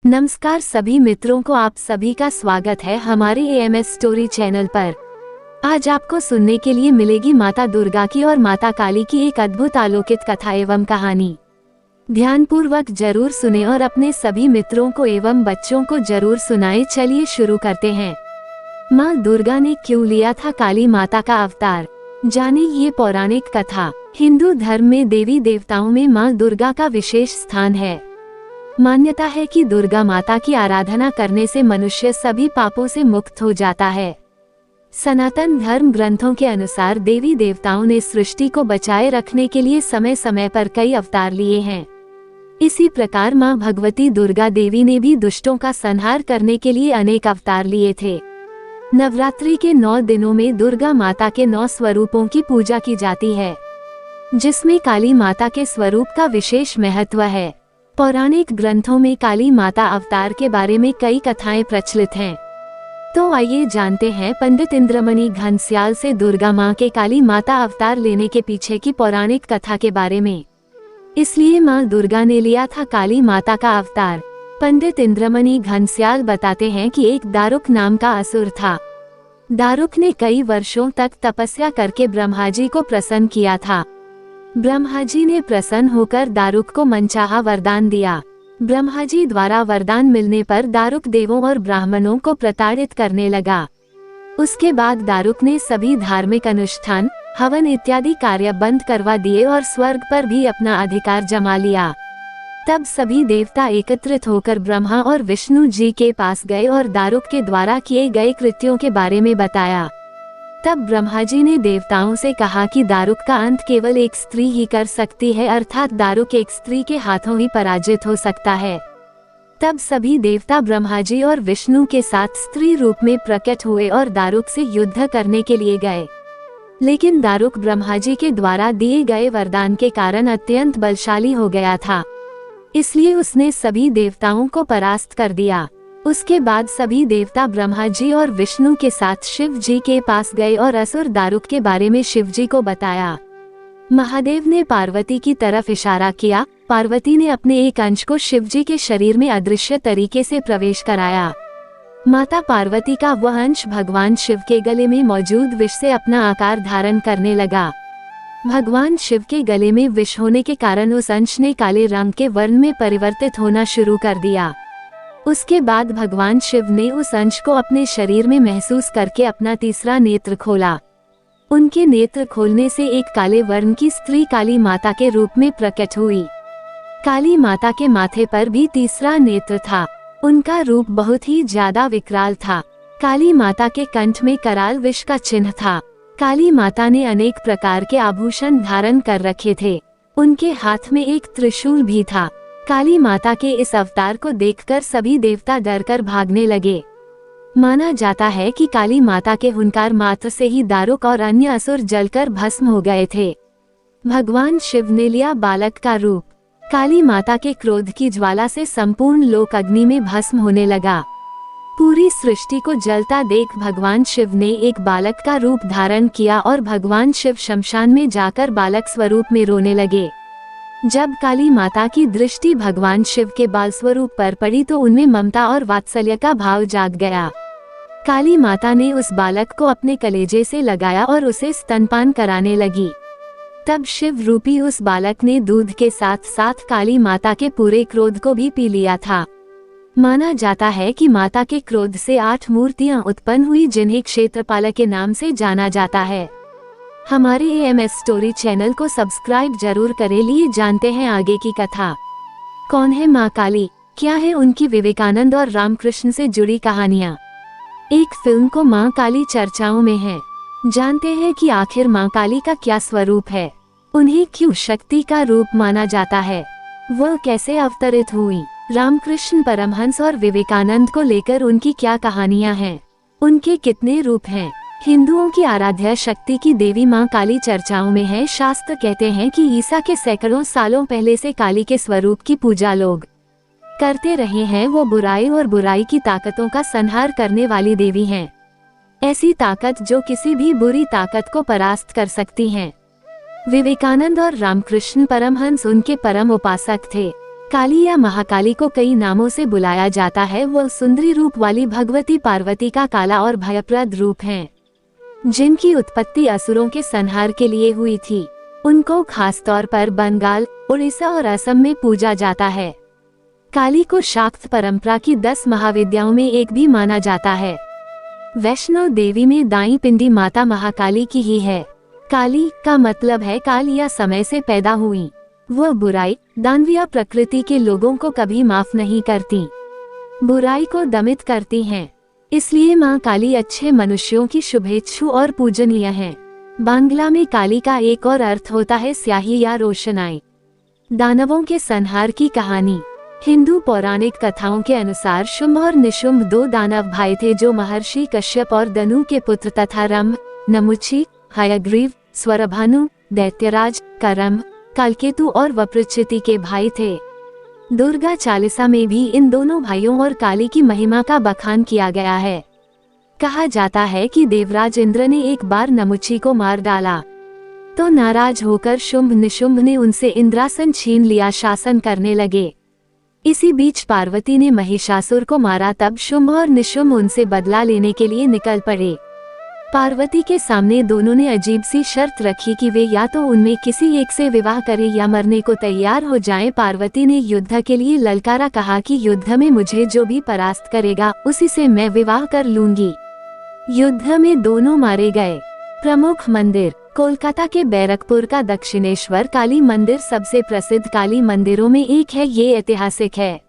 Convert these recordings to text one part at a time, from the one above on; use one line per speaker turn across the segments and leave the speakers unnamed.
नमस्कार सभी मित्रों को, आप सभी का स्वागत है हमारे एएमएस स्टोरी चैनल पर। आज आपको सुनने के लिए मिलेगी माता दुर्गा की और माता काली की एक अद्भुत अलौकिक कथा एवं कहानी। ध्यानपूर्वक जरूर सुने और अपने सभी मित्रों को एवं बच्चों को जरूर सुनाएं। चलिए शुरू करते हैं। माँ दुर्गा ने क्यों लिया था काली माता का अवतार, जाने ये पौराणिक कथा। हिंदू धर्म में देवी देवताओं में माँ दुर्गा का विशेष स्थान है। मान्यता है कि दुर्गा माता की आराधना करने से मनुष्य सभी पापों से मुक्त हो जाता है। सनातन धर्म ग्रंथों के अनुसार देवी देवताओं ने सृष्टि को बचाए रखने के लिए समय समय पर कई अवतार लिए हैं। इसी प्रकार माँ भगवती दुर्गा देवी ने भी दुष्टों का संहार करने के लिए अनेक अवतार लिए थे। नवरात्रि के 9 दिनों में दुर्गा माता के 9 स्वरूपों की पूजा की जाती है, जिसमें काली माता के स्वरूप का विशेष महत्व है। पौराणिक ग्रंथों में काली माता अवतार के बारे में कई कथाएं प्रचलित हैं। तो आइए जानते हैं पंडित इंद्रमणि घनश्याल से दुर्गा माँ के काली माता अवतार लेने के पीछे की पौराणिक कथा के बारे में। इसलिए माँ दुर्गा ने लिया था काली माता का अवतार। पंडित इंद्रमणि घनश्याल बताते हैं कि एक दारुक नाम का असुर था। दारुक ने कई वर्षों तक तपस्या करके ब्रह्मा जी को प्रसन्न किया था। ब्रह्मा जी ने प्रसन्न होकर दारुक को मनचाहा वरदान दिया। ब्रह्मा जी द्वारा वरदान मिलने पर दारुक देवों और ब्राह्मणों को प्रताड़ित करने लगा। उसके बाद दारुक ने सभी धार्मिक अनुष्ठान, हवन इत्यादि कार्य बंद करवा दिए और स्वर्ग पर भी अपना अधिकार जमा लिया। तब सभी देवता एकत्रित होकर ब्रह्मा और विष्णु जी के पास गए और दारुक के द्वारा किए गए कृत्यों के बारे में बताया। तब ब्रह्मा जी ने देवताओं से कहा कि दारुक का अंत केवल एक स्त्री ही कर सकती है, अर्थात दारुक एक स्त्री के हाथों ही पराजित हो सकता है। तब सभी देवता ब्रह्मा जी और विष्णु के साथ स्त्री रूप में प्रकट हुए और दारुक से युद्ध करने के लिए गए। लेकिन दारुक ब्रह्मा जी के द्वारा दिए गए वरदान के कारण अत्यंत बलशाली हो गया था, इसलिए उसने सभी देवताओं को परास्त कर दिया। उसके बाद सभी देवता ब्रह्मा जी और विष्णु के साथ शिव जी के पास गए और असुर दारुक के बारे में शिव जी को बताया। महादेव ने पार्वती की तरफ इशारा किया। पार्वती ने अपने एक अंश को शिव जी के शरीर में अदृश्य तरीके से प्रवेश कराया। माता पार्वती का वह अंश भगवान शिव के गले में मौजूद विष से अपना आकार धारण करने लगा। भगवान शिव के गले में विष होने के कारण उस अंश ने काले रंग के वर्ण में परिवर्तित होना शुरू कर दिया। उसके बाद भगवान शिव ने उस अंश को अपने शरीर में महसूस करके अपना तीसरा नेत्र खोला। उनके नेत्र खोलने से एक काले वर्ण की स्त्री काली माता के रूप में प्रकट हुई। काली माता के माथे पर भी तीसरा नेत्र था। उनका रूप बहुत ही ज्यादा विकराल था। काली माता के कंठ में कराल विष का चिन्ह था। काली माता ने अनेक प्रकार के आभूषण धारण कर रखे थे। उनके हाथ में एक त्रिशूल भी था। काली माता के इस अवतार को देखकर सभी देवता डरकर भागने लगे। माना जाता है कि काली माता के हुंकार मात्र से ही दारुक और अन्य असुर जलकर भस्म हो गए थे। भगवान शिव ने लिया बालक का रूप। काली माता के क्रोध की ज्वाला से संपूर्ण लोक अग्नि में भस्म होने लगा। पूरी सृष्टि को जलता देख भगवान शिव ने एक बालक का रूप धारण किया और भगवान शिव शमशान में जाकर बालक स्वरूप में रोने लगे। जब काली माता की दृष्टि भगवान शिव के बाल स्वरूप पर पड़ी तो उनमें ममता और वात्सल्य का भाव जाग गया। काली माता ने उस बालक को अपने कलेजे से लगाया और उसे स्तनपान कराने लगी। तब शिव रूपी उस बालक ने दूध के साथ साथ काली माता के पूरे क्रोध को भी पी लिया था। माना जाता है कि माता के क्रोध से 8 मूर्तियां उत्पन्न हुई, जिन्हें क्षेत्रपाल के नाम से जाना जाता है। हमारे एएमएस स्टोरी चैनल को सब्सक्राइब जरूर करें। लिए जानते हैं आगे की कथा। कौन है माँ काली, क्या है उनकी विवेकानंद और रामकृष्ण से जुड़ी कहानियाँ। एक फिल्म को माँ काली चर्चाओं में है। जानते हैं कि आखिर माँ काली का क्या स्वरूप है, उन्हें क्यों शक्ति का रूप माना जाता है, वह कैसे अवतरित हुई। रामकृष्ण परमहंस और विवेकानंद को लेकर उनकी क्या कहानियाँ हैं, उनके कितने रूप हैं। हिंदुओं की आराध्य शक्ति की देवी माँ काली चर्चाओं में है। शास्त्र कहते हैं कि ईसा के सैकड़ों सालों पहले से काली के स्वरूप की पूजा लोग करते रहे हैं। वो बुराई और बुराई की ताकतों का संहार करने वाली देवी हैं। ऐसी ताकत जो किसी भी बुरी ताकत को परास्त कर सकती हैं। विवेकानंद और रामकृष्ण परमहंस उनके परम उपासक थे। काली या महाकाली को कई नामों से बुलाया जाता है। वह सुंदरी रूप वाली भगवती पार्वती का काला और भयप्रद रूप हैं, जिनकी उत्पत्ति असुरों के संहार के लिए हुई थी। उनको खासतौर पर बंगाल, उड़ीसा और असम में पूजा जाता है। काली को शाक्त परंपरा की 10 महाविद्याओं में एक भी माना जाता है। वैष्णो देवी में दाई पिंडी माता महाकाली की ही है। काली का मतलब है काल या समय से पैदा हुई। वह बुराई, दानवीय प्रकृति के लोगों को कभी माफ नहीं करती, बुराई को दमित करती हैं। इसलिए मां काली अच्छे मनुष्यों की शुभेच्छु और पूजनीय है। बांग्ला में काली का एक और अर्थ होता है स्याही या रोशनाई। दानवों के संहार की कहानी। हिंदू पौराणिक कथाओं के अनुसार शुंभ और निशुंभ 2 दानव भाई थे, जो महर्षि कश्यप और दनु के पुत्र तथा रंभ, नमुची, हयग्रीव, स्वरभानु, दैत्यराज, करम्भ, कालकेतु और वप्रचिति के भाई थे। दुर्गा चालीसा में भी इन दोनों भाइयों और काली की महिमा का बखान किया गया है। कहा जाता है कि देवराज इंद्र ने एक बार नमुची को मार डाला, तो नाराज होकर शुंभ निशुंभ ने उनसे इंद्रासन छीन लिया, शासन करने लगे। इसी बीच पार्वती ने महिषासुर को मारा, तब शुंभ और निशुंभ उनसे बदला लेने के लिए निकल पड़े। पार्वती के सामने दोनों ने अजीब सी शर्त रखी कि वे या तो उनमें किसी एक से विवाह करें या मरने को तैयार हो जाएं। पार्वती ने युद्ध के लिए ललकारा, कहा कि युद्ध में मुझे जो भी परास्त करेगा उसी से मैं विवाह कर लूंगी। युद्ध में दोनों मारे गए। प्रमुख मंदिर। कोलकाता के बैरकपुर का दक्षिणेश्वर काली मंदिर सबसे प्रसिद्ध काली मंदिरों में एक है। ये ऐतिहासिक है।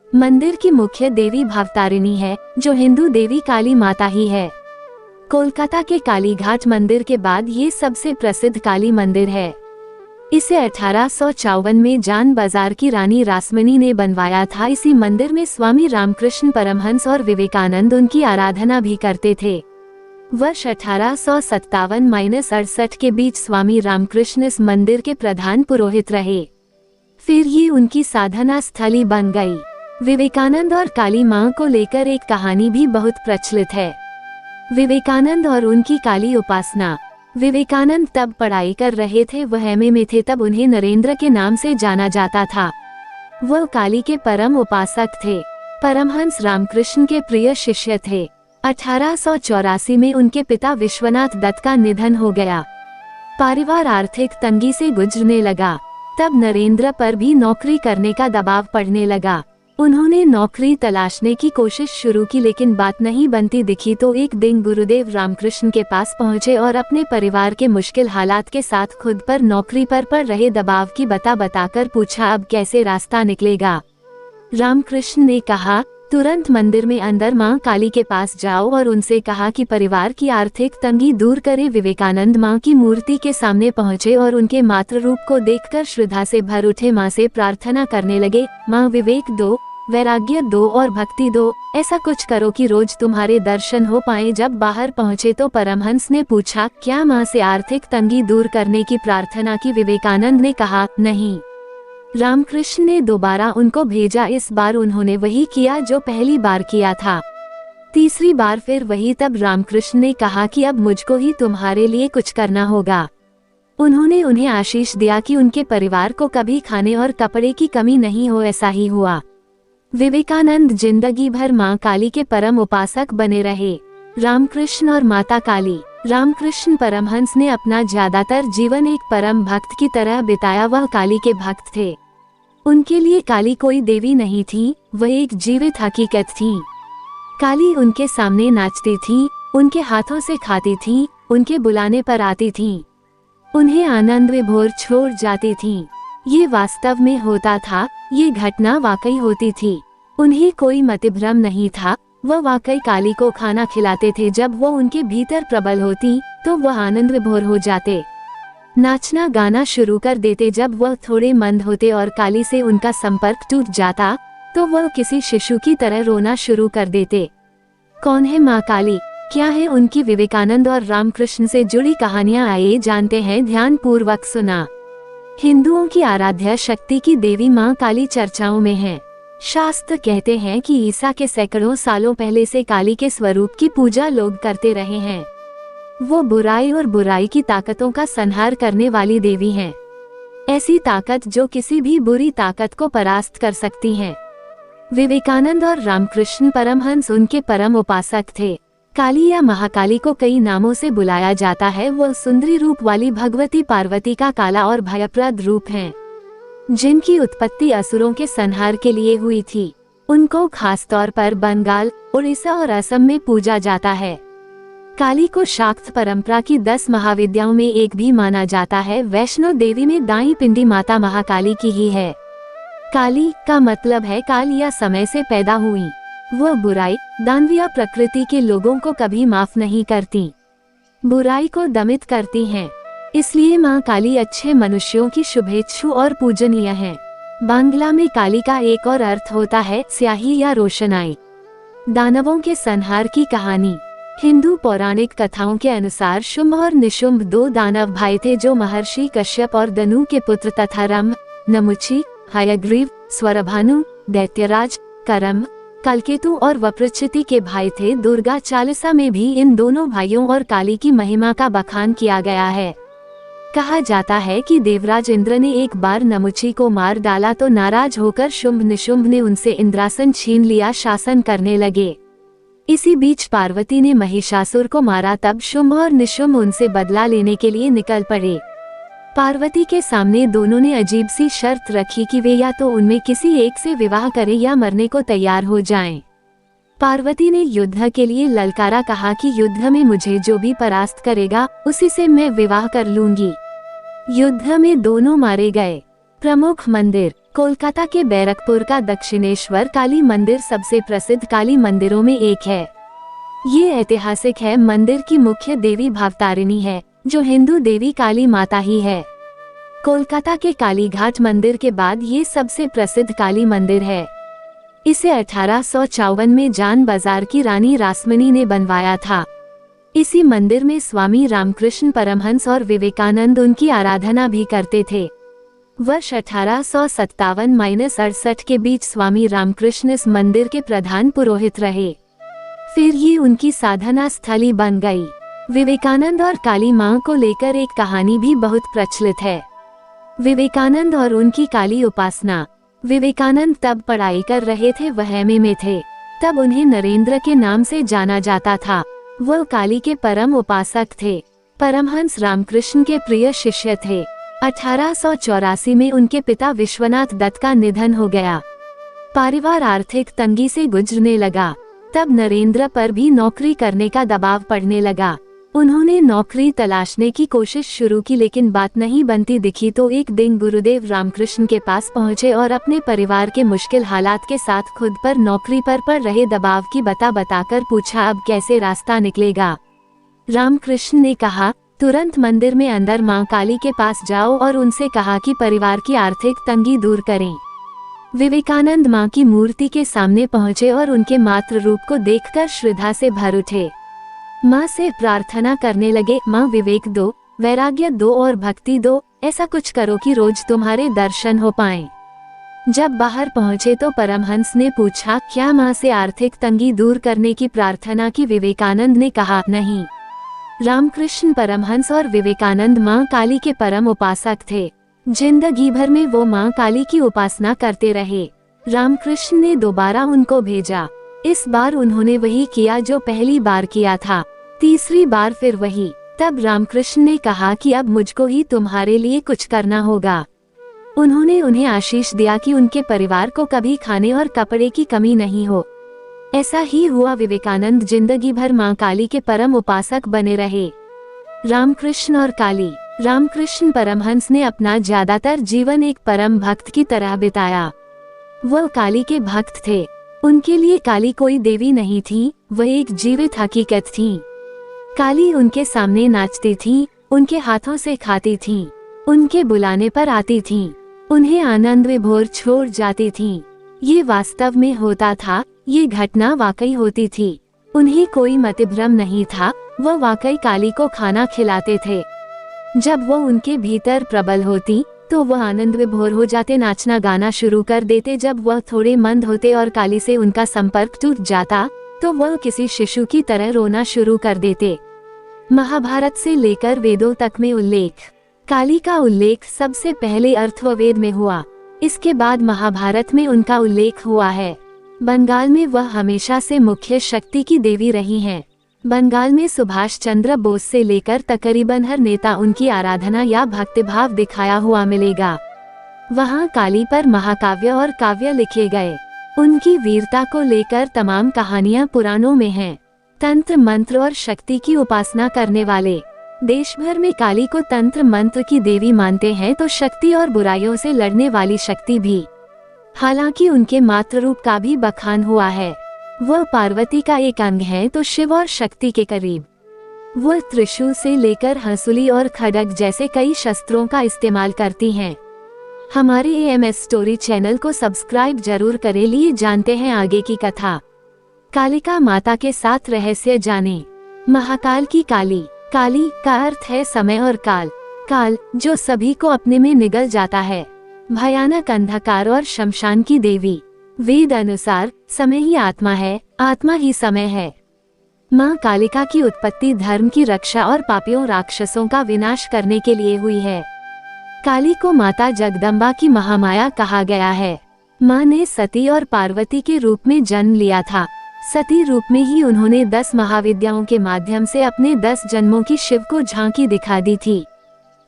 मंदिर की मुख्य देवी भवतारिणी है, जो हिंदू देवी काली माता ही है। कोलकाता के कालीघाट मंदिर के बाद ये सबसे प्रसिद्ध काली मंदिर है। इसे 1854 में जान बाजार की रानी रासमणी ने बनवाया था। इसी मंदिर में स्वामी रामकृष्ण परमहंस और विवेकानंद उनकी आराधना भी करते थे। वर्ष 1857-68 के बीच स्वामी रामकृष्ण इस मंदिर के प्रधान पुरोहित रहे। फिर ये उनकी साधना स्थली बन गई। विवेकानंद और काली मां को लेकर एक कहानी भी बहुत प्रचलित है। विवेकानंद और उनकी काली उपासना। विवेकानंद तब पढ़ाई कर रहे थे, वह एमए में थे। तब उन्हें नरेंद्र के नाम से जाना जाता था। वह काली के परम उपासक थे। परमहंस रामकृष्ण के प्रिय शिष्य थे। 1884 में उनके पिता विश्वनाथ दत्त का निधन हो गया। परिवार आर्थिक तंगी से गुजरने लगा। तब नरेंद्र पर भी नौकरी करने का दबाव पड़ने लगा। उन्होंने नौकरी तलाशने की कोशिश शुरू की, लेकिन बात नहीं बनती दिखी। तो एक दिन गुरुदेव रामकृष्ण के पास पहुंचे और अपने परिवार के मुश्किल हालात के साथ खुद पर नौकरी पर पड़ रहे दबाव की बताकर पूछा, अब कैसे रास्ता निकलेगा। रामकृष्ण ने कहा, तुरंत मंदिर में अंदर मां काली के पास जाओ और उनसे कहा कि परिवार की आर्थिक तंगी दूर करे। विवेकानंद मां की मूर्ति के सामने पहुंचे और उनके मातृ रूप को देखकर श्रद्धा से भर उठे। मां से प्रार्थना करने लगे, मां विवेक दो, वैराग्य दो और भक्ति दो। ऐसा कुछ करो कि रोज तुम्हारे दर्शन हो पाए। जब बाहर पहुंचे तो परमहंस ने पूछा, क्या मां से आर्थिक तंगी दूर करने की प्रार्थना की? विवेकानंद ने कहा, नहीं। रामकृष्ण ने दोबारा उनको भेजा। इस बार उन्होंने वही किया जो पहली बार किया था। तीसरी बार फिर वही। तब रामकृष्ण ने कहा कि अब मुझको ही तुम्हारे लिए कुछ करना होगा। उन्होंने उन्हें आशीष दिया कि उनके परिवार को कभी खाने और कपड़े की कमी नहीं हो। ऐसा ही हुआ। विवेकानंद जिंदगी भर मां काली के परम उपासक बने रहे। रामकृष्ण और माता काली। रामकृष्ण परमहंस ने अपना ज्यादातर जीवन एक परम भक्त की तरह बिताया। वह काली के भक्त थे। उनके लिए काली कोई देवी नहीं थी, वह एक जीवित हकीकत थी। काली उनके सामने नाचती थी, उनके हाथों से खाती थी, उनके बुलाने पर आती थी, उन्हें आनंद विभोर छोड़ जाती थी। ये वास्तव में होता था, ये घटना वाकई होती थी। उन्हें कोई मतिभ्रम नहीं था। वह वाकई काली को खाना खिलाते थे। जब वो उनके भीतर प्रबल होती तो वह आनंद विभोर हो जाते, नाचना गाना शुरू कर देते। जब वह थोड़े मंद होते और काली से उनका संपर्क टूट जाता तो वह किसी शिशु की तरह रोना शुरू कर देते। कौन है माँ काली, क्या है उनकी विवेकानंद और रामकृष्ण से जुड़ी कहानियां, आइए जानते हैं। ध्यान पूर्वक सुना। हिंदुओं की आराध्य शक्ति की देवी मां काली चर्चाओं में है। शास्त्र कहते हैं कि ईसा के सैकड़ों सालों पहले से काली के स्वरूप की पूजा लोग करते रहे हैं। वो बुराई और बुराई की ताकतों का संहार करने वाली देवी हैं। ऐसी ताकत जो किसी भी बुरी ताकत को परास्त कर सकती है। विवेकानंद और रामकृष्ण परमहंस उनके परम उपासक थे। काली या महाकाली को कई नामों से बुलाया जाता है। वह सुंदरी रूप वाली भगवती पार्वती का काला और भयप्रद रूप हैं, जिनकी उत्पत्ति असुरों के संहार के लिए हुई थी। उनको खास तौर पर बंगाल, उड़ीसा और असम में पूजा जाता है। काली को शाक्त परंपरा की 10 महाविद्याओं में एक भी माना जाता है। वैष्णो देवी में दाई पिंडी माता महाकाली की ही है। काली का मतलब है काल या समय से पैदा हुई। वह बुराई, दानवीय प्रकृति के लोगों को कभी माफ नहीं करती, बुराई को दमित करती हैं। इसलिए माँ काली अच्छे मनुष्यों की शुभेच्छु और पूजनीय है। बांग्ला में काली का एक और अर्थ होता है स्याही या रोशनाई। दानवों के संहार की कहानी। हिंदू पौराणिक कथाओं के अनुसार शुंभ और निशुंभ 2 दानव भाई थे जो महर्षि कश्यप और दनु के पुत्र तथा रंभ, नमुची, हयग्रीव, स्वरभानु, दैत्यराज, करम, कलकेतु और वप्रचिति के भाई थे। दुर्गा चालीसा में भी इन दोनों भाइयों और काली की महिमा का बखान किया गया है। कहा जाता है कि देवराज इंद्र ने एक बार नमुची को मार डाला तो नाराज होकर शुंभ निशुंभ ने उनसे इंद्रासन छीन लिया, शासन करने लगे। इसी बीच पार्वती ने महिषासुर को मारा। तब शुंभ और निशुंभ उनसे बदला लेने के लिए निकल पड़े। पार्वती के सामने दोनों ने अजीब सी शर्त रखी कि वे या तो उनमें किसी एक से विवाह करें या मरने को तैयार हो जाएं। पार्वती ने युद्ध के लिए ललकारा, कहा कि युद्ध में मुझे जो भी परास्त करेगा उसी से मैं विवाह कर लूंगी। युद्ध में दोनों मारे गए। प्रमुख मंदिर। कोलकाता के बैरकपुर का दक्षिणेश्वर काली मंदिर सबसे प्रसिद्ध काली मंदिरों में एक है। ये ऐतिहासिक है। मंदिर की मुख्य देवी भावतारिणी है, जो हिंदू देवी काली माता ही है। कोलकाता के कालीघाट मंदिर के बाद ये सबसे प्रसिद्ध काली मंदिर है। इसे 1854 में जान बाजार की रानी रासमणी ने बनवाया था। इसी मंदिर में स्वामी रामकृष्ण परमहंस और विवेकानंद उनकी आराधना भी करते थे। वर्ष 1857-68 के बीच स्वामी रामकृष्ण इस मंदिर के प्रधान पुरोहित रहे। फिर ये उनकी साधना स्थली बन गई। विवेकानंद और काली मां को लेकर एक कहानी भी बहुत प्रचलित है। विवेकानंद और उनकी काली उपासना। विवेकानंद तब पढ़ाई कर रहे थे, वह एमए में थे। तब उन्हें नरेंद्र के नाम से जाना जाता था। वह काली के परम उपासक थे। परमहंस रामकृष्ण के प्रिय शिष्य थे। 1884 में उनके पिता विश्वनाथ दत्त का निधन हो गया। परिवार आर्थिक तंगी से गुजरने लगा। तब नरेंद्र पर भी नौकरी करने का दबाव पड़ने लगा। उन्होंने नौकरी तलाशने की कोशिश शुरू की, लेकिन बात नहीं बनती दिखी तो एक दिन गुरुदेव रामकृष्ण के पास पहुंचे और अपने परिवार के मुश्किल हालात के साथ खुद पर नौकरी पर पड़ रहे दबाव की बताकर पूछा, अब कैसे रास्ता निकलेगा। रामकृष्ण ने कहा, तुरंत मंदिर में अंदर मां काली के पास जाओ और उनसे कहा कि परिवार की आर्थिक तंगी दूर करें। विवेकानंद मां की मूर्ति के सामने पहुंचे और उनके मातृ रूप को देखकर श्रद्धा से भर उठे। माँ से प्रार्थना करने लगे, माँ विवेक दो, वैराग्य दो और भक्ति दो। ऐसा कुछ करो कि रोज तुम्हारे दर्शन हो पाएं। जब बाहर पहुँचे तो परमहंस ने पूछा, क्या माँ से आर्थिक तंगी दूर करने की प्रार्थना की? विवेकानंद ने कहा, नहीं। रामकृष्ण परमहंस और विवेकानंद माँ काली के परम उपासक थे। जिंदगी भर में वो माँ काली की उपासना करते रहे। रामकृष्ण ने दोबारा उनको भेजा। इस बार उन्होंने वही किया जो पहली बार किया था। तीसरी बार फिर वही। तब रामकृष्ण ने कहा कि अब मुझको ही तुम्हारे लिए कुछ करना होगा। उन्होंने उन्हें आशीष दिया कि उनके परिवार को कभी खाने और कपड़े की कमी नहीं हो। ऐसा ही हुआ। विवेकानंद जिंदगी भर मां काली के परम उपासक बने रहे। रामकृष्ण और काली। रामकृष्ण परमहंस ने अपना ज्यादातर जीवन एक परम भक्त की तरह बिताया। वह काली के भक्त थे। उनके लिए काली कोई देवी नहीं थी, वह एक जीवित हकीकत थी। काली उनके सामने नाचती थी, उनके हाथों से खाती थी, उनके बुलाने पर आती थी, उन्हें आनंद विभोर छोड़ जाती थी। ये वास्तव में होता था, ये घटना वाकई होती थी। उन्हें कोई मतभ्रम नहीं था, वह वाकई काली को खाना खिलाते थे। जब वो उनके भीतर प्रबल होती तो वह आनंद विभोर हो जाते, नाचना गाना शुरू कर देते। जब वह थोड़े मंद होते और काली से उनका संपर्क टूट जाता तो वह किसी शिशु की तरह रोना शुरू कर देते। महाभारत से लेकर वेदों तक में उल्लेख। काली का उल्लेख सबसे पहले अथर्ववेद में हुआ। इसके बाद महाभारत में उनका उल्लेख हुआ है। बंगाल में वह हमेशा से मुख्य शक्ति की देवी रही हैं। बंगाल में सुभाष चंद्र बोस से लेकर तकरीबन हर नेता उनकी आराधना या भक्तिभाव दिखाया हुआ मिलेगा। वहाँ काली पर महाकाव्य और काव्य लिखे गए। उनकी वीरता को लेकर तमाम कहानियां पुराणों में हैं। तंत्र मंत्र और शक्ति की उपासना करने वाले देश भर में काली को तंत्र मंत्र की देवी मानते हैं, तो शक्ति और बुराइयों से लड़ने वाली शक्ति भी। हालांकि उनके मातृ रूप का भी बखान हुआ है। वह पार्वती का एक अंग है, तो शिव और शक्ति के करीब। वह त्रिशूल से लेकर हंसुली और खड्ग जैसे कई शस्त्रों का इस्तेमाल करती हैं। हमारे AMS स्टोरी चैनल को सब्सक्राइब जरूर करें। लिए जानते हैं आगे की कथा। कालिका माता के साथ रहस्य जाने। महाकाल की काली। काली का अर्थ है समय और काल। काल जो सभी को अपने में निगल जाता है। भयानक अंधकार और शमशान की देवी। वेद अनुसार समय ही आत्मा है, आत्मा ही समय है। माँ कालिका की उत्पत्ति धर्म की रक्षा और पापियों राक्षसों का विनाश करने के लिए हुई है। काली को माता जगदम्बा की महामाया कहा गया है। माँ ने सती और पार्वती के रूप में जन्म लिया था। सती रूप में ही उन्होंने 10 महाविद्याओं के माध्यम से अपने 10 जन्मों की शिव को झांकी दिखा दी थी।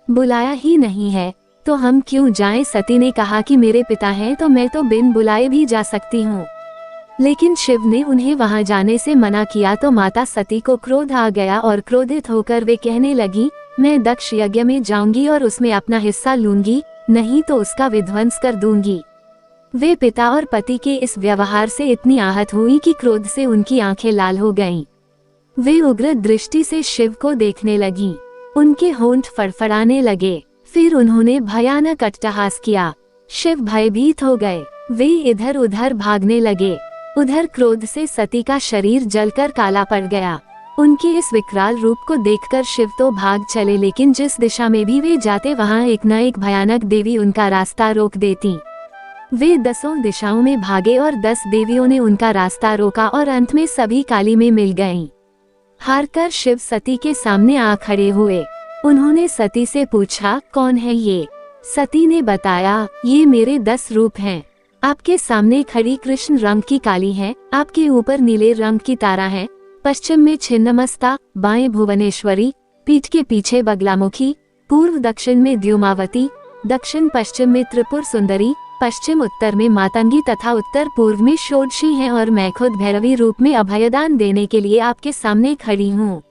बुलाया ही नहीं है तो हम क्यों जाएं? सती ने कहा कि मेरे पिता हैं तो मैं तो बिन बुलाए भी जा सकती हूँ। लेकिन शिव ने उन्हें वहां जाने से मना किया तो माता सती को क्रोध आ गया और क्रोधित होकर वे कहने लगी, मैं दक्ष यज्ञ में जाऊंगी और उसमें अपना हिस्सा लूंगी, नहीं तो उसका विध्वंस कर दूंगी। वे पिता और पति के इस व्यवहार से इतनी आहत हुई कि क्रोध से उनकी आंखें लाल हो गईं। वे उग्र दृष्टि से शिव को देखने लगीं। उनके होंठ फड़फड़ाने लगे। फिर उन्होंने भयानक अट्टहास किया। शिव भयभीत हो गए। वे इधर उधर भागने लगे। उधर क्रोध से सती का शरीर जलकर काला पड़ गया। उनके इस विकराल रूप को देखकर शिव तो भाग चले, लेकिन जिस दिशा में भी वे जाते वहां एक न एक भयानक देवी उनका रास्ता रोक देती। वे 10 दिशाओं में भागे और 10 देवियों ने उनका रास्ता रोका और अंत में सभी काली में मिल गईं। हारकर शिव सती के सामने आ खड़े हुए। उन्होंने सती से पूछा, कौन है ये? सती ने बताया, ये मेरे 10 रूप हैं। आपके सामने खड़ी कृष्ण रंग की काली है, आपके ऊपर नीले रंग की तारा है, पश्चिम में छिन्नमस्ता, बाएं भुवनेश्वरी, पीठ के पीछे बगलामुखी, पूर्व दक्षिण में द्युमावती, दक्षिण पश्चिम में त्रिपुर सुंदरी, पश्चिम उत्तर में मातंगी तथा उत्तर पूर्व में षोडशी हैं और मैं खुद भैरवी रूप में अभयदान देने के लिए आपके सामने खड़ी हूँ।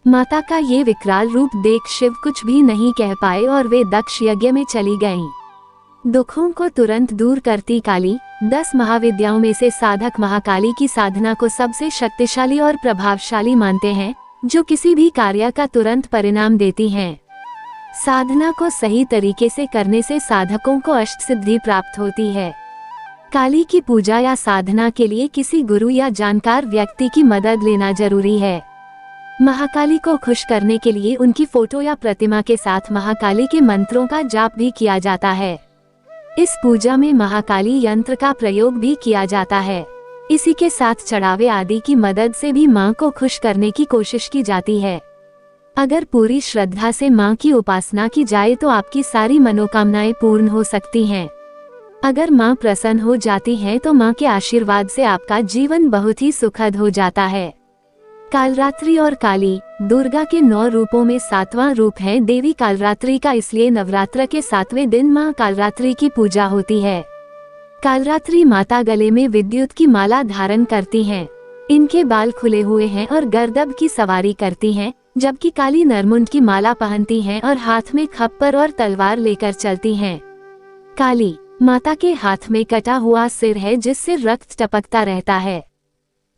माता का ये विकराल रूप देख शिव कुछ भी नहीं कह पाए और वे दक्ष यज्ञ में चली गईं। दुखों को तुरंत दूर करती काली 10 महाविद्याओं में से साधक महाकाली की साधना को सबसे शक्तिशाली और प्रभावशाली मानते हैं, जो किसी भी कार्य का तुरंत परिणाम देती हैं। साधना को सही तरीके से करने से साधकों को अष्ट सिद्धि प्राप्त होती है। काली की पूजा या साधना के लिए किसी गुरु या जानकार व्यक्ति की मदद लेना जरूरी है। महाकाली को खुश करने के लिए उनकी फोटो या प्रतिमा के साथ महाकाली के मंत्रों का जाप भी किया जाता है। इस पूजा में महाकाली यंत्र का प्रयोग भी किया जाता है। इसी के साथ चढ़ावे आदि की मदद से भी मां को खुश करने की कोशिश की जाती है। अगर पूरी श्रद्धा से मां की उपासना की जाए तो आपकी सारी मनोकामनाएं पूर्ण हो सकती हैं। अगर मां प्रसन्न हो जाती हैं तो मां के आशीर्वाद से आपका जीवन बहुत ही सुखद हो जाता है। कालरात्रि और काली दुर्गा के 9 रूपों में 7वां रूप है देवी कालरात्रि का, इसलिए नवरात्र के 7वें दिन मां कालरात्रि की पूजा होती है। कालरात्रि माता गले में विद्युत की माला धारण करती हैं। इनके बाल खुले हुए हैं और गर्दभ की सवारी करती हैं, जबकि काली नरमुंड की माला पहनती हैं और हाथ में खप्पर और तलवार लेकर चलती हैं। काली माता के हाथ में कटा हुआ सिर है जिससे रक्त टपकता रहता है।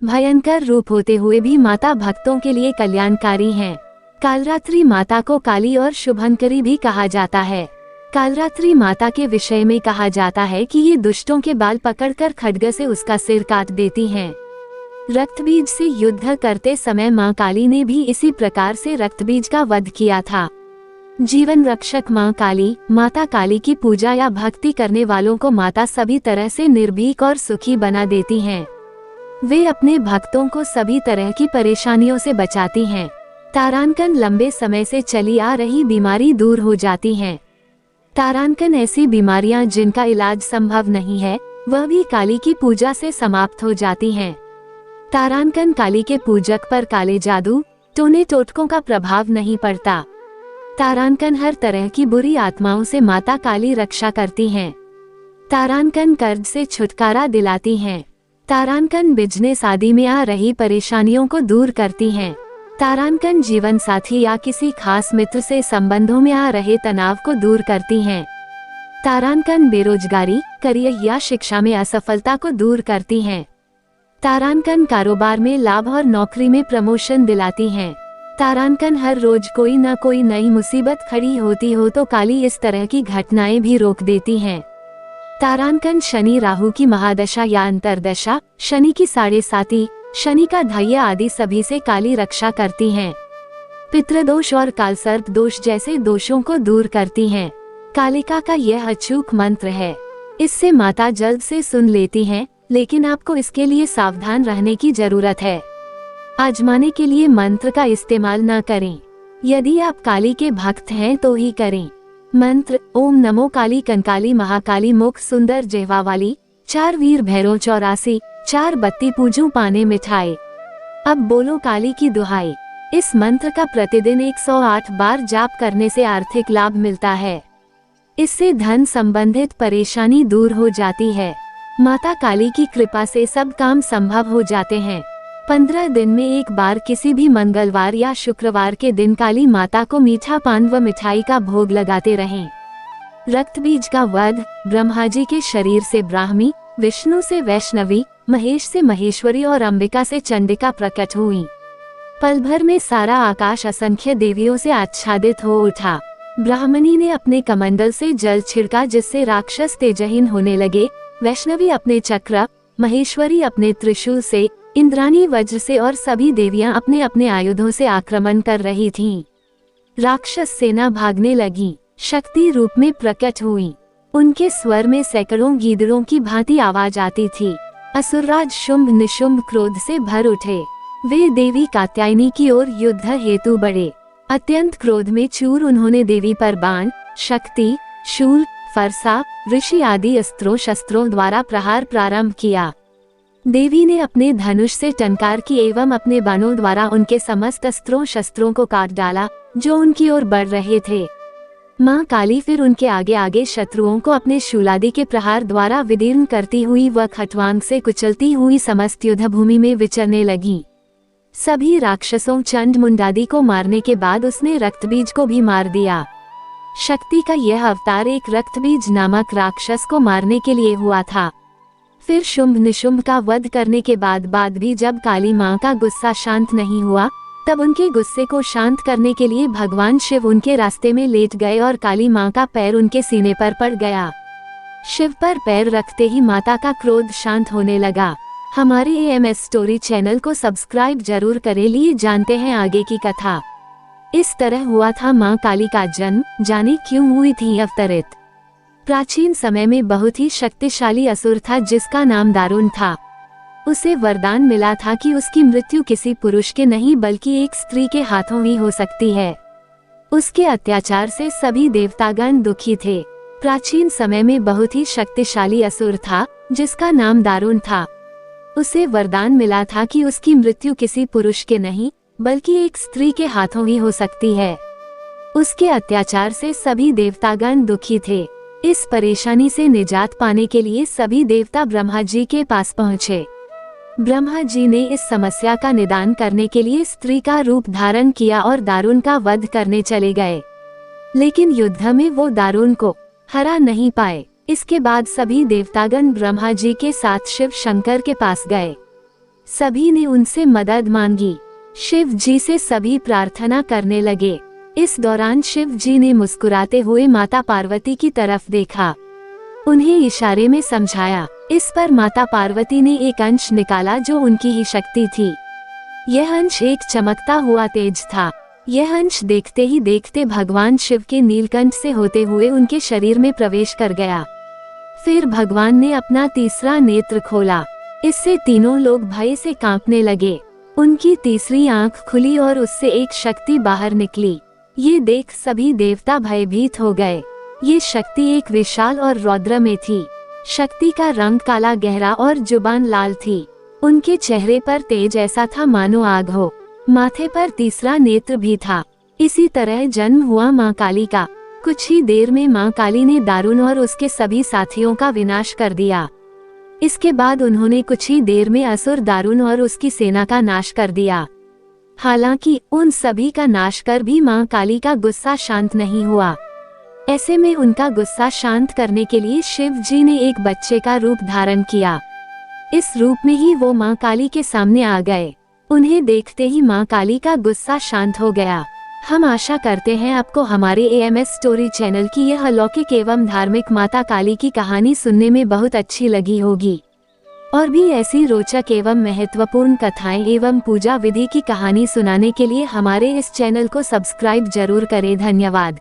भयंकर रूप होते हुए भी माता भक्तों के लिए कल्याणकारी हैं। कालरात्रि माता को काली और शुभंकरी भी कहा जाता है। कालरात्रि माता के विषय में कहा जाता है कि ये दुष्टों के बाल पकड़कर खड्ग से उसका सिर काट देती हैं। रक्तबीज से युद्ध करते समय मां काली ने भी इसी प्रकार से रक्तबीज का वध किया था। जीवन रक्षक मां काली, माता काली की पूजा या भक्ति करने वालों को माता सभी तरह से निर्भीक और सुखी बना देती हैं। वे अपने भक्तों को सभी तरह की परेशानियों से बचाती हैं तारांकन लंबे समय से चली आ रही बीमारी दूर हो जाती हैं। तारांकन ऐसी बीमारियां जिनका इलाज संभव नहीं है, वह भी काली की पूजा से समाप्त हो जाती हैं। तारांकन काली के पूजक पर काले जादू, टोने टोटकों का प्रभाव नहीं पड़ता। तारांकन हर तरह की बुरी आत्माओं से माता काली रक्षा करती हैं। तारांकन कर्ज से छुटकारा दिलाती हैं। तारांकन बिजनेस आदि में आ रही परेशानियों को दूर करती हैं। तारांकन जीवन साथी या किसी खास मित्र से संबंधों में आ रहे तनाव को दूर करती हैं। तारांकन बेरोजगारी, करियर या शिक्षा में असफलता को दूर करती हैं। तारांकन कारोबार में लाभ और नौकरी में प्रमोशन दिलाती हैं। तारांकन हर रोज कोई न कोई नई मुसीबत खड़ी होती हो तो काली इस तरह की घटनाएं भी रोक देती हैं। तारांकन शनि राहु की महादशा या अंतरदशा, शनि की 7.5, शनि का ढैया आदि सभी से काली रक्षा करती हैं। पितृदोष और कालसर्प दोष जैसे दोषों को दूर करती हैं। कालिका का यह अचूक मंत्र है। इससे माता जल्द से सुन लेती हैं, लेकिन आपको इसके लिए सावधान रहने की जरूरत है। आजमाने के लिए मंत्र का इस्तेमाल न करें। यदि आप काली के भक्त हैं तो ही करें। मंत्र: ओम नमो काली कंकाली महाकाली मुख सुंदर जेवा वाली, 4 वीर भैरव 84, 4 बत्ती पूजू पाने मिठाई। अब बोलो काली की दुहाई। इस मंत्र का प्रतिदिन 108 बार जाप करने से आर्थिक लाभ मिलता है। इससे धन संबंधित परेशानी दूर हो जाती है। माता काली की कृपा से सब काम संभव हो जाते हैं। 15 दिन में एक बार किसी भी मंगलवार या शुक्रवार के दिन काली माता को मीठा पान व मिठाई का भोग लगाते रहें। रक्त बीज का वध: ब्रह्मा जी के शरीर से ब्राह्मी, विष्णु से वैष्णवी, महेश से महेश्वरी और अंबिका से चंडिका प्रकट हुई। पल भर में सारा आकाश असंख्य देवियों से आच्छादित हो उठा। ब्राह्मणी ने अपने कमंडल से जल छिड़का जिससे राक्षस तेजहीन होने लगे। वैष्णवी अपने चक्र, महेश्वरी अपने त्रिशूल से, इंद्राणी वज्र से और सभी देवियां अपने अपने आयुधों से आक्रमण कर रही थीं। राक्षस सेना भागने लगी। शक्ति रूप में प्रकट हुई। उनके स्वर में सैकड़ों गीदड़ों की भांति आवाज आती थी। असुरराज शुंभ निशुंभ क्रोध से भर उठे। वे देवी कात्यायनी की ओर युद्ध हेतु बढ़े। अत्यंत क्रोध में चूर उन्होंने देवी पर बाण, शक्ति, शूल, फरसा, ऋषि आदि अस्त्रों शस्त्रों द्वारा प्रहार प्रारंभ किया। देवी ने अपने धनुष से टंकार की एवं अपने बाणों द्वारा उनके समस्त अस्त्रों शस्त्रों को काट डाला जो उनकी ओर बढ़ रहे थे। मां काली फिर उनके आगे आगे शत्रुओं को अपने शूलादि के प्रहार द्वारा विदीर्ण करती हुई व खट्वांग से कुचलती हुई समस्त युद्ध भूमि में विचरने लगी। सभी राक्षसों चंड मुंडादि को मारने के बाद उसने रक्तबीज को भी मार दिया। शक्ति का यह अवतार एक रक्तबीज नामक राक्षस को मारने के लिए हुआ था। फिर शुंभ निशुंभ का वध करने के बाद भी जब काली मां का गुस्सा शांत नहीं हुआ, तब उनके गुस्से को शांत करने के लिए भगवान शिव उनके रास्ते में लेट गए और काली मां का पैर उनके सीने पर पड़ गया। शिव पर पैर रखते ही माता का क्रोध शांत होने लगा। हमारे AMS स्टोरी चैनल को सब्सक्राइब जरूर करें। लिए जानते हैं आगे की कथा। इस तरह हुआ था मां काली का जन्म। जाने क्यों हुई थी अवतरित। प्राचीन समय में बहुत ही शक्तिशाली असुर था जिसका नाम दारुण था। उसे वरदान मिला था कि उसकी मृत्यु किसी पुरुष के नहीं बल्कि एक स्त्री के हाथों ही हो सकती है। उसके अत्याचार से सभी देवतागण दुखी थे। प्राचीन समय में बहुत ही शक्तिशाली असुर था जिसका नाम दारुण था। उसे वरदान मिला था कि उसकी मृत्यु किसी पुरुष के नहीं बल्कि एक स्त्री के हाथों ही हो सकती है। उसके अत्याचार से सभी देवतागण दुखी थे। इस परेशानी से निजात पाने के लिए सभी देवता ब्रह्मा जी के पास पहुँचे। ब्रह्मा जी ने इस समस्या का निदान करने के लिए स्त्री का रूप धारण किया और दारुण का वध करने चले गए। लेकिन युद्ध में वो दारुण को हरा नहीं पाए। इसके बाद सभी देवतागण ब्रह्मा जी के साथ शिव शंकर के पास गए। सभी ने उनसे मदद मांगी। शिव जी से सभी प्रार्थना करने लगे। इस दौरान शिव जी ने मुस्कुराते हुए माता पार्वती की तरफ देखा, उन्हें इशारे में समझाया। इस पर माता पार्वती ने एक अंश निकाला जो उनकी ही शक्ति थी। यह अंश एक चमकता हुआ तेज था। यह अंश देखते ही देखते भगवान शिव के नीलकंठ से होते हुए उनके शरीर में प्रवेश कर गया। फिर भगवान ने अपना तीसरा नेत्र खोला। इससे तीनों लोग भय से कांपने लगे। उनकी तीसरी आंख खुली और उससे एक शक्ति बाहर निकली। ये देख सभी देवता भयभीत हो गए। ये शक्ति एक विशाल और रौद्र में थी। शक्ति का रंग काला गहरा और जुबान लाल थी। उनके चेहरे पर तेज ऐसा था मानो आग हो। माथे पर तीसरा नेत्र भी था। इसी तरह जन्म हुआ मां काली का। कुछ ही देर में मां काली ने दारुण और उसके सभी साथियों का विनाश कर दिया। इसके बाद उन्होंने कुछ ही देर में असुर दारुण और उसकी सेना का नाश कर दिया। हालांकि उन सभी का नाश कर भी मां काली का गुस्सा शांत नहीं हुआ। ऐसे में उनका गुस्सा शांत करने के लिए शिव जी ने एक बच्चे का रूप धारण किया। इस रूप में ही वो मां काली के सामने आ गए। उन्हें देखते ही मां काली का गुस्सा शांत हो गया। हम आशा करते हैं आपको हमारे AMS स्टोरी चैनल की यह अलौकिक एवं धार्मिक माता काली की कहानी सुनने में बहुत अच्छी लगी होगी। और भी ऐसी रोचक एवं महत्वपूर्ण कथाएं एवं पूजा विधि की कहानी सुनाने के लिए हमारे इस चैनल को सब्सक्राइब जरूर करें। धन्यवाद।